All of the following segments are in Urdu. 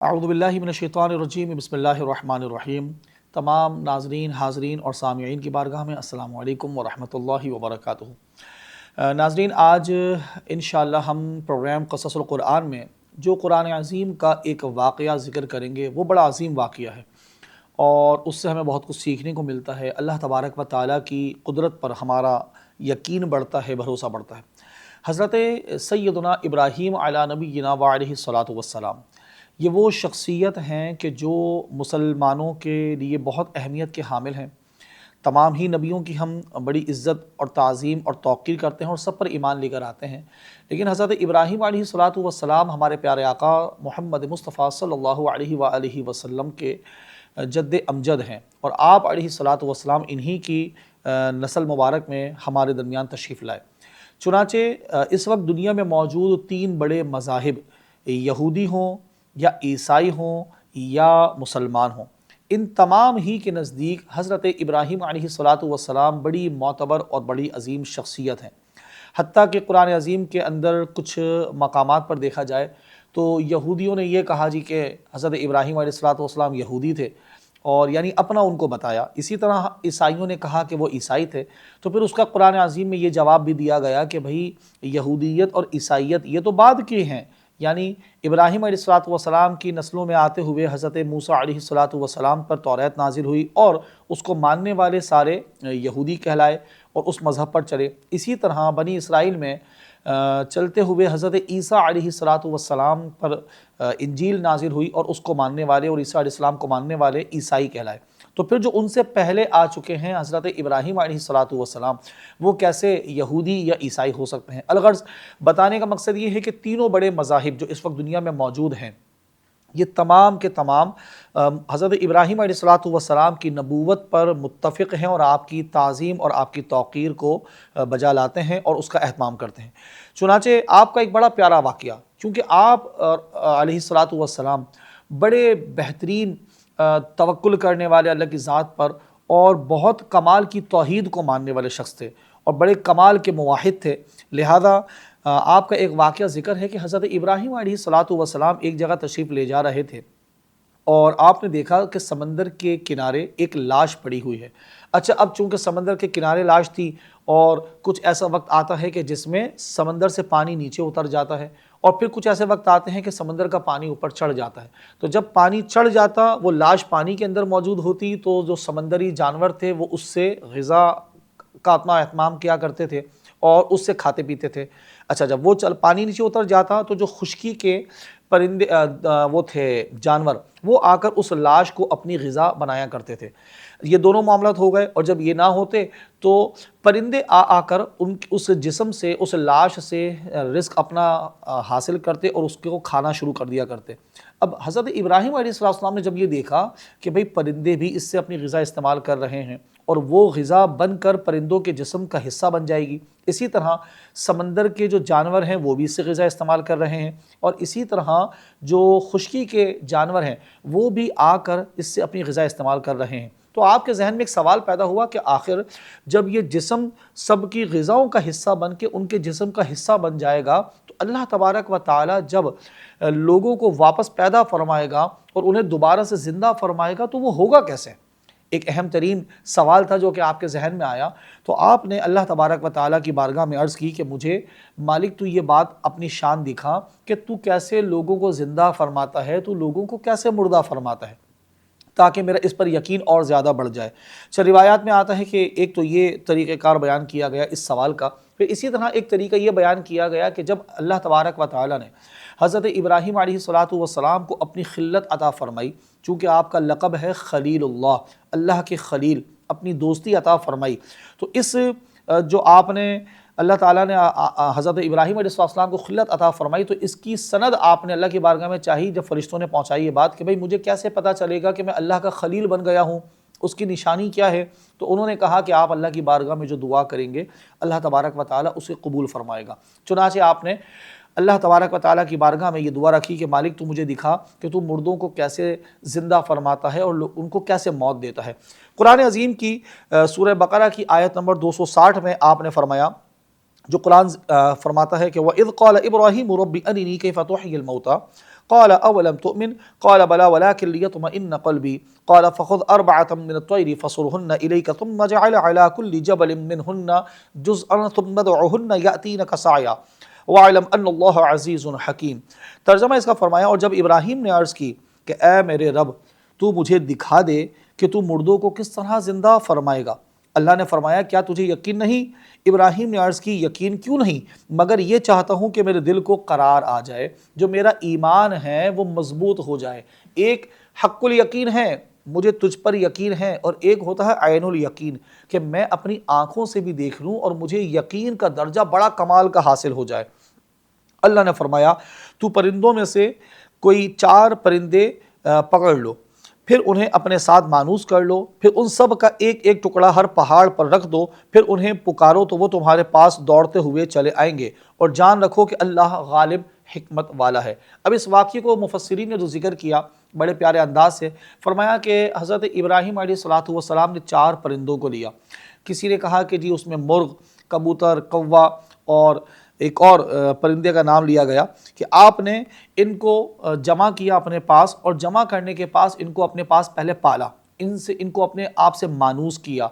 اعوذ باللہ من الشیطان الرجیم بسم اللہ الرحمن الرحیم۔ تمام ناظرین، حاضرین اور سامعین کی بارگاہ میں السلام علیکم ورحمۃ اللہ وبرکاتہ۔ ناظرین، آج انشاءاللہ ہم پروگرام قصص القرآن میں جو قرآن عظیم کا ایک واقعہ ذکر کریں گے، وہ بڑا عظیم واقعہ ہے اور اس سے ہمیں بہت کچھ سیکھنے کو ملتا ہے۔ اللہ تبارک و تعالیٰ کی قدرت پر ہمارا یقین بڑھتا ہے، بھروسہ بڑھتا ہے۔ حضرت سیدنا ابراہیم علیہ نبینا وعلیہ الصلاۃ والسلام، یہ وہ شخصیت ہیں کہ جو مسلمانوں کے لیے بہت اہمیت کے حامل ہیں۔ تمام ہی نبیوں کی ہم بڑی عزت اور تعظیم اور توقیر کرتے ہیں اور سب پر ایمان لے کر آتے ہیں، لیکن حضرت ابراہیم علیہ الصلاۃ والسلام ہمارے پیارے آقا محمد مصطفیٰ صلی اللہ علیہ وآلہ وسلم کے جد امجد ہیں، اور آپ علیہ الصلاۃ والسلام انہی کی نسل مبارک میں ہمارے درمیان تشریف لائے۔ چنانچہ اس وقت دنیا میں موجود تین بڑے مذاہب، یہودی ہوں یا عیسائی ہوں یا مسلمان ہوں، ان تمام ہی کے نزدیک حضرت ابراہیم علیہ الصلاۃ والسلام بڑی معتبر اور بڑی عظیم شخصیت ہیں۔ حتیٰ کہ قرآن عظیم کے اندر کچھ مقامات پر دیکھا جائے تو یہودیوں نے یہ کہا جی کہ حضرت ابراہیم علیہ الصلاۃ والسلام یہودی تھے، اور یعنی اپنا ان کو بتایا۔ اسی طرح عیسائیوں نے کہا کہ وہ عیسائی تھے، تو پھر اس کا قرآن عظیم میں یہ جواب بھی دیا گیا کہ بھئی یہودیت اور عیسائیت یہ تو بعد کی ہیں، یعنی ابراہیم علیہ الصلاۃ والسلام کی نسلوں میں آتے ہوئے حضرت موسیٰ علیہ الصلاۃ والسلام پر توریت نازل ہوئی اور اس کو ماننے والے سارے یہودی کہلائے اور اس مذہب پر چلے۔ اسی طرح بنی اسرائیل میں چلتے ہوئے حضرت عیسیٰ علیہ الصلاۃ والسلام پر انجیل نازل ہوئی اور اس کو ماننے والے اور عیسیٰ علیہ السلام کو ماننے والے عیسائی کہلائے۔ تو پھر جو ان سے پہلے آ چکے ہیں حضرت ابراہیم علیہ الصلاۃ والسلام، وہ کیسے یہودی یا عیسائی ہو سکتے ہیں؟ الغرض بتانے کا مقصد یہ ہے کہ تینوں بڑے مذاہب جو اس وقت دنیا میں موجود ہیں، یہ تمام کے تمام حضرت ابراہیم علیہ الصلاۃ والسلام کی نبوت پر متفق ہیں اور آپ کی تعظیم اور آپ کی توقیر کو بجا لاتے ہیں اور اس کا اہتمام کرتے ہیں۔ چنانچہ آپ کا ایک بڑا پیارا واقعہ، کیونکہ آپ علیہ الصلاۃ والسلام بڑے بہترین توکل کرنے والے اللہ کی ذات پر اور بہت کمال کی توحید کو ماننے والے شخص تھے اور بڑے کمال کے موحد تھے، لہذا آپ کا ایک واقعہ ذکر ہے کہ حضرت ابراہیم علیہ الصلاۃ والسلام ایک جگہ تشریف لے جا رہے تھے اور آپ نے دیکھا کہ سمندر کے کنارے ایک لاش پڑی ہوئی ہے۔ اچھا، اب چونکہ سمندر کے کنارے لاش تھی اور کچھ ایسا وقت آتا ہے کہ جس میں سمندر سے پانی نیچے اتر جاتا ہے، اور پھر کچھ ایسے وقت آتے ہیں کہ سمندر کا پانی اوپر چڑھ جاتا ہے۔ تو جب پانی چڑھ جاتا، وہ لاش پانی کے اندر موجود ہوتی، تو جو سمندری جانور تھے وہ اس سے غذا کا اپنا اہتمام کیا کرتے تھے اور اس سے کھاتے پیتے تھے۔ اچھا، جب وہ پانی نیچے اتر جاتا تو جو خشکی کے پرندے وہ تھے جانور، وہ آ کر اس لاش کو اپنی غذا بنایا کرتے تھے۔ یہ دونوں معاملات ہو گئے، اور جب یہ نہ ہوتے تو پرندے آ کر اس جسم سے، اس لاش سے رزق اپنا حاصل کرتے اور اس کو کھانا شروع کر دیا کرتے۔ اب حضرت ابراہیم علیہ السلام نے جب یہ دیکھا کہ بھئی پرندے بھی اس سے اپنی غذا استعمال کر رہے ہیں اور وہ غذا بن کر پرندوں کے جسم کا حصہ بن جائے گی، اسی طرح سمندر کے جو جانور ہیں وہ بھی اس سے غذا استعمال کر رہے ہیں، اور اسی طرح جو خشکی کے جانور ہیں وہ بھی آ کر اس سے اپنی غذا استعمال کر رہے ہیں، تو آپ کے ذہن میں ایک سوال پیدا ہوا کہ آخر جب یہ جسم سب کی غذاؤں کا حصہ بن کے ان کے جسم کا حصہ بن جائے گا، تو اللہ تبارک و تعالی جب لوگوں کو واپس پیدا فرمائے گا اور انہیں دوبارہ سے زندہ فرمائے گا تو وہ ہوگا کیسے؟ ایک اہم ترین سوال تھا جو کہ آپ کے ذہن میں آیا۔ تو آپ نے اللہ تبارک و تعالیٰ کی بارگاہ میں عرض کی کہ مجھے مالک تو یہ بات اپنی شان دکھا کہ تو کیسے لوگوں کو زندہ فرماتا ہے، تو لوگوں کو کیسے مردہ فرماتا ہے، تاکہ میرا اس پر یقین اور زیادہ بڑھ جائے۔ اچھا، روایات میں آتا ہے کہ ایک تو یہ طریقہ کار بیان کیا گیا اس سوال کا، پھر اسی طرح ایک طریقہ یہ بیان کیا گیا کہ جب اللہ تبارک و تعالیٰ نے حضرت ابراہیم علیہ الصلاۃ والسلام کو اپنی خلت عطا فرمائی، چونکہ آپ کا لقب ہے خلیل اللہ، اللہ کے خلیل، اپنی دوستی عطا فرمائی، تو اس جو آپ نے اللہ تعالیٰ نے حضرت ابراہیم علیہ السلام کو خلت عطا فرمائی، تو اس کی سند آپ نے اللہ کی بارگاہ میں چاہی جب فرشتوں نے پہنچائی یہ بات کہ بھئی مجھے کیسے پتہ چلے گا کہ میں اللہ کا خلیل بن گیا ہوں، اس کی نشانی کیا ہے؟ تو انہوں نے کہا کہ آپ اللہ کی بارگاہ میں جو دعا کریں گے اللہ تبارک و تعالیٰ اسے قبول فرمائے گا۔ چنانچہ آپ نے اللہ تبارک و تعالیٰ کی بارگاہ میں یہ دعا رکھی کہ مالک تو مجھے دکھا کہ تو مردوں کو کیسے زندہ فرماتا ہے اور ان کو کیسے موت دیتا ہے۔ قرآن عظیم کی سورہ بقرہ کی آیت نمبر 260 میں آپ نے فرمایا، جو قرآن فرماتا ہے کہ وَإِذْ قَالَ إِبْرَاهِيمُ رَبِّ أَرِنِي كَيْفَ تُحْيِي الْمَوْتَى قال اولم تؤمن قال بلى ولكن ليطمئن قلبي قال فخذ أربعة من الطير فصرهن إليك ثم اجعل على كل جبل منهن جزءا ثم ادعهن يأتينك سعيا وَاعْلَمْ أَنَّ اللَّهَ عَزِيزٌ حَكِيمٌ۔ ترجمہ اس کا فرمایا، اور جب ابراہیم نے عرض کی کہ اے میرے رب تو مجھے دکھا دے کہ تو مردوں کو کس طرح زندہ فرمائے گا۔ اللہ نے فرمایا کیا تجھے یقین نہیں؟ ابراہیم نے عرض کی یقین کیوں نہیں، مگر یہ چاہتا ہوں کہ میرے دل کو قرار آ جائے، جو میرا ایمان ہے وہ مضبوط ہو جائے۔ ایک حق الیقین ہے، مجھے تجھ پر یقین ہے، اور ایک ہوتا ہے عین الیقین کہ میں اپنی آنکھوں سے بھی دیکھ لوں اور مجھے یقین کا درجہ بڑا کمال کا حاصل ہو جائے۔ اللہ نے فرمایا تو پرندوں میں سے کوئی 4 پرندے پکڑ لو، پھر انہیں اپنے ساتھ مانوس کر لو، پھر ان سب کا ایک ایک ٹکڑا ہر پہاڑ پر رکھ دو، پھر انہیں پکارو تو وہ تمہارے پاس دوڑتے ہوئے چلے آئیں گے، اور جان رکھو کہ اللہ غالب حکمت والا ہے۔ اب اس واقعے کو مفسرین نے جو ذکر کیا بڑے پیارے انداز سے فرمایا کہ حضرت ابراہیم علیہ السلام نے 4 پرندوں کو لیا۔ کسی نے کہا کہ جی اس میں مرغ، کبوتر، کوا اور ایک اور پرندے کا نام لیا گیا کہ آپ نے ان کو جمع کیا اپنے پاس، اور جمع کرنے کے پاس ان کو اپنے پاس پہلے پالا، ان کو اپنے آپ سے مانوس کیا۔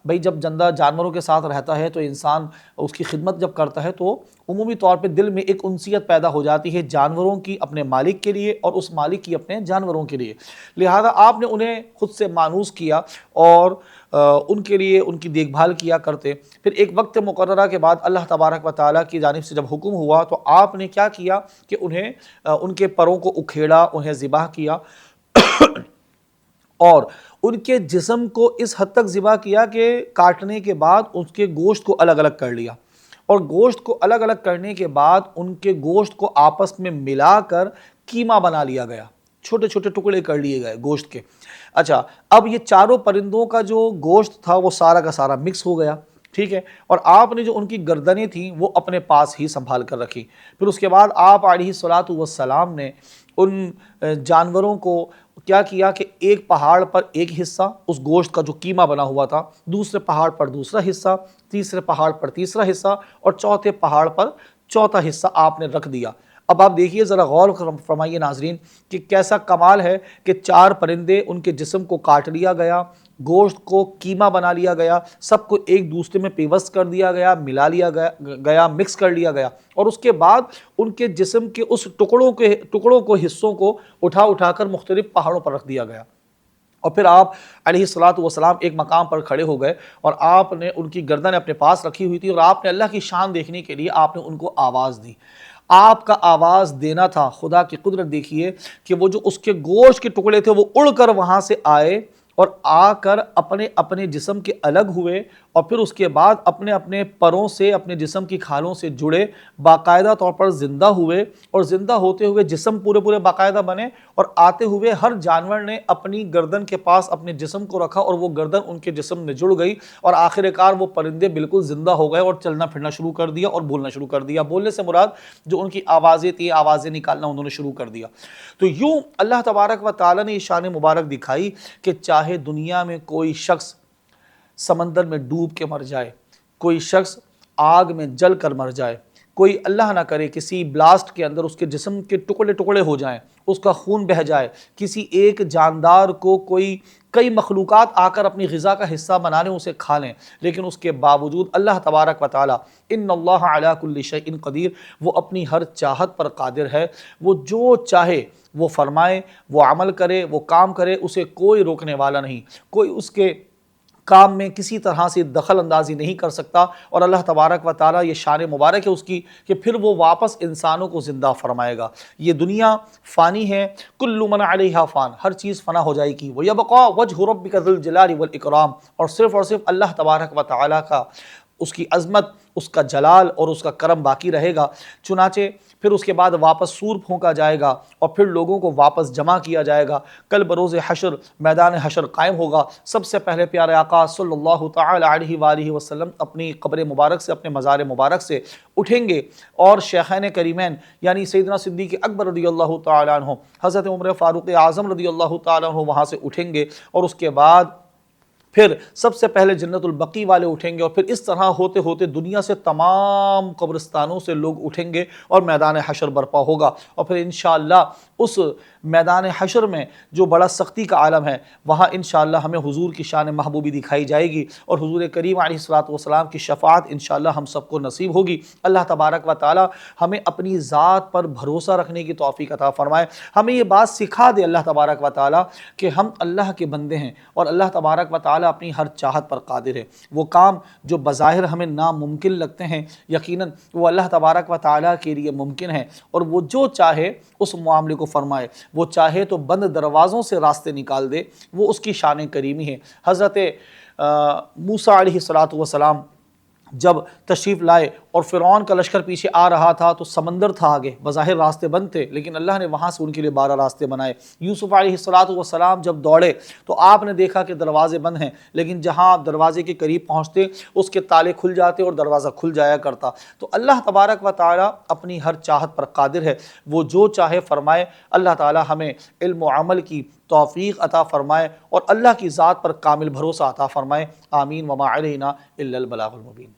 بھئی جب زندہ جانوروں کے ساتھ رہتا ہے تو انسان اس کی خدمت جب کرتا ہے تو عمومی طور پہ دل میں ایک انسیت پیدا ہو جاتی ہے جانوروں کی اپنے مالک کے لیے اور اس مالک کی اپنے جانوروں کے لیے، لہذا آپ نے انہیں خود سے مانوس کیا اور ان کے لیے ان کی دیکھ بھال کیا کرتے۔ پھر ایک وقت مقررہ کے بعد اللہ تبارک و تعالیٰ کی جانب سے جب حکم ہوا تو آپ نے کیا کیا کہ انہیں ان کے پروں کو اکھیڑا، انہیں ذبح کیا اور ان کے جسم کو اس حد تک ذبح کیا کہ کاٹنے کے بعد اس کے گوشت کو الگ الگ کر لیا، اور گوشت کو الگ الگ کرنے کے بعد ان کے گوشت کو آپس میں ملا کر کیما بنا لیا گیا، چھوٹے چھوٹے ٹکڑے کر لیے گئے گوشت کے۔ اچھا، اب یہ چاروں پرندوں کا جو گوشت تھا وہ سارا کا سارا مکس ہو گیا، ٹھیک ہے، اور آپ نے جو ان کی گردنیں تھیں وہ اپنے پاس ہی سنبھال کر رکھی۔ پھر اس کے بعد آپ علیہ السلام نے ان جانوروں کو کیا کیا کہ ایک پہاڑ پر ایک حصہ اس گوشت کا جو کیما بنا ہوا تھا، دوسرے پہاڑ پر دوسرا حصہ، تیسرے پہاڑ پر تیسرا حصہ، اور چوتھے پہاڑ پر چوتھا حصہ آپ نے رکھ دیا۔ اب آپ دیکھیے ذرا غور فرمائیے ناظرین کہ کیسا کمال ہے کہ 4 پرندے، ان کے جسم کو کاٹ لیا گیا، گوشت کو کیما بنا لیا گیا، سب کو ایک دوسرے میں پیوست کر دیا گیا، ملا لیا گیا، مکس کر لیا گیا، اور اس کے بعد ان کے جسم کے اس ٹکڑوں کو حصوں کو اٹھا کر مختلف پہاڑوں پر رکھ دیا گیا۔ اور پھر آپ علیہ السلام ایک مقام پر کھڑے ہو گئے اور آپ نے ان کی گردن اپنے پاس رکھی ہوئی تھی، اور آپ نے اللہ کی شان دیکھنے کے لیے آپ نے ان کو آواز دی۔ آپ کا آواز دینا تھا، خدا کی قدرت دیکھیے کہ وہ جو اس کے گوشت کے ٹکڑے تھے وہ اڑ کر وہاں سے آئے اور آ کر اپنے اپنے جسم کے الگ ہوئے، اور پھر اس کے بعد اپنے اپنے پروں سے اپنے جسم کی کھالوں سے جڑے، باقاعدہ طور پر زندہ ہوئے، اور زندہ ہوتے ہوئے جسم پورے باقاعدہ بنے، اور آتے ہوئے ہر جانور نے اپنی گردن کے پاس اپنے جسم کو رکھا اور وہ گردن ان کے جسم میں جڑ گئی، اور آخر کار وہ پرندے بالکل زندہ ہو گئے اور چلنا پھرنا شروع کر دیا اور بولنا شروع کر دیا۔ بولنے سے مراد جو ان کی آوازیں تھیں، آوازیں نکالنا انہوں نے شروع کر دیا۔ تو یوں اللہ تبارک و تعالیٰ نے یہ شان مبارک دکھائی کہ چاہے دنیا میں کوئی شخص سمندر میں ڈوب کے مر جائے، کوئی شخص آگ میں جل کر مر جائے، کوئی اللہ نہ کرے کسی بلاسٹ کے اندر اس کے جسم کے ٹکڑے ہو جائیں، اس کا خون بہہ جائے، کسی ایک جاندار کو کئی مخلوقات آ کر اپنی غذا کا حصہ بنا لیں، اسے کھا لیں، لیکن اس کے باوجود اللہ تبارک و تعالی ان اللہ علی کل شیء قدیر، وہ اپنی ہر چاہت پر قادر ہے، وہ جو چاہے وہ فرمائے، وہ عمل کرے، وہ کام کرے، اسے کوئی روکنے والا نہیں، کوئی اس کے کام میں کسی طرح سے دخل اندازی نہیں کر سکتا۔ اور اللہ تبارک و تعالیٰ یہ شان مبارک ہے اس کی کہ پھر وہ واپس انسانوں کو زندہ فرمائے گا۔ یہ دنیا فانی ہے، کل من علیہا فان، ہر چیز فنا ہو جائے گی، وَيَبْقَى وَجْهُ رَبِّكَ ذُو الْجَلَالِ وَالْإِكْرَامِ، اور صرف اللہ تبارک و تعالیٰ کا، اس کی عظمت، اس کا جلال اور اس کا کرم باقی رہے گا۔ چنانچہ پھر اس کے بعد واپس سور پھونکا جائے گا اور پھر لوگوں کو واپس جمع کیا جائے گا۔ کل بروز حشر میدان حشر قائم ہوگا۔ سب سے پہلے پیارے آقا صلی اللہ تعالی علیہ وآلہ وسلم اپنی قبر مبارک سے، اپنے مزار مبارک سے اٹھیں گے، اور شیخین کریمین یعنی سیدنا صدیق اکبر رضی اللہ تعالی عنہ، حضرت عمر فاروق اعظم رضی اللہ تعالی عنہ وہاں سے اٹھیں گے، اور اس کے بعد پھر سب سے پہلے جنت البقیع والے اٹھیں گے، اور پھر اس طرح ہوتے ہوتے دنیا سے تمام قبرستانوں سے لوگ اٹھیں گے اور میدان حشر برپا ہوگا، اور پھر انشاءاللہ اس میدان حشر میں جو بڑا سختی کا عالم ہے، وہاں انشاءاللہ ہمیں حضور کی شان محبوبی دکھائی جائے گی، اور حضور کریم علیہ الصلوۃ والسلام کی شفاعت انشاءاللہ ہم سب کو نصیب ہوگی۔ اللہ تبارک و تعالی ہمیں اپنی ذات پر بھروسہ رکھنے کی توفیق عطا فرمائے، ہمیں یہ بات سکھا دے اللہ تبارک و تعالی کہ ہم اللہ کے بندے ہیں، اور اللہ تبارک و تعالی اپنی ہر چاہت پر قادر ہے۔ وہ کام جو بظاہر ہمیں ناممکن لگتے ہیں، یقیناً وہ اللہ تبارک و تعالی کے لیے ممکن ہے، اور وہ جو چاہے اس معاملے کو فرمائے، وہ چاہے تو بند دروازوں سے راستے نکال دے، وہ اس کی شان کریمی ہے۔ حضرت موسیٰ علیہ السلام جب تشریف لائے اور فرعون کا لشکر پیچھے آ رہا تھا تو سمندر تھا آگے، بظاہر راستے بند تھے، لیکن اللہ نے وہاں سے ان کے لیے 12 راستے بنائے۔ یوسف علیہ السلام جب دوڑے تو آپ نے دیکھا کہ دروازے بند ہیں، لیکن جہاں آپ دروازے کے قریب پہنچتے اس کے تالے کھل جاتے اور دروازہ کھل جایا کرتا۔ تو اللہ تبارک و تعالی اپنی ہر چاہت پر قادر ہے، وہ جو چاہے فرمائے۔ اللہ تعالی ہمیں علم و عمل کی توفیق عطا فرمائے اور اللہ کی ذات پر کامل بھروسہ عطا فرمائے۔ آمین وما علینا الا البلاغ المبین۔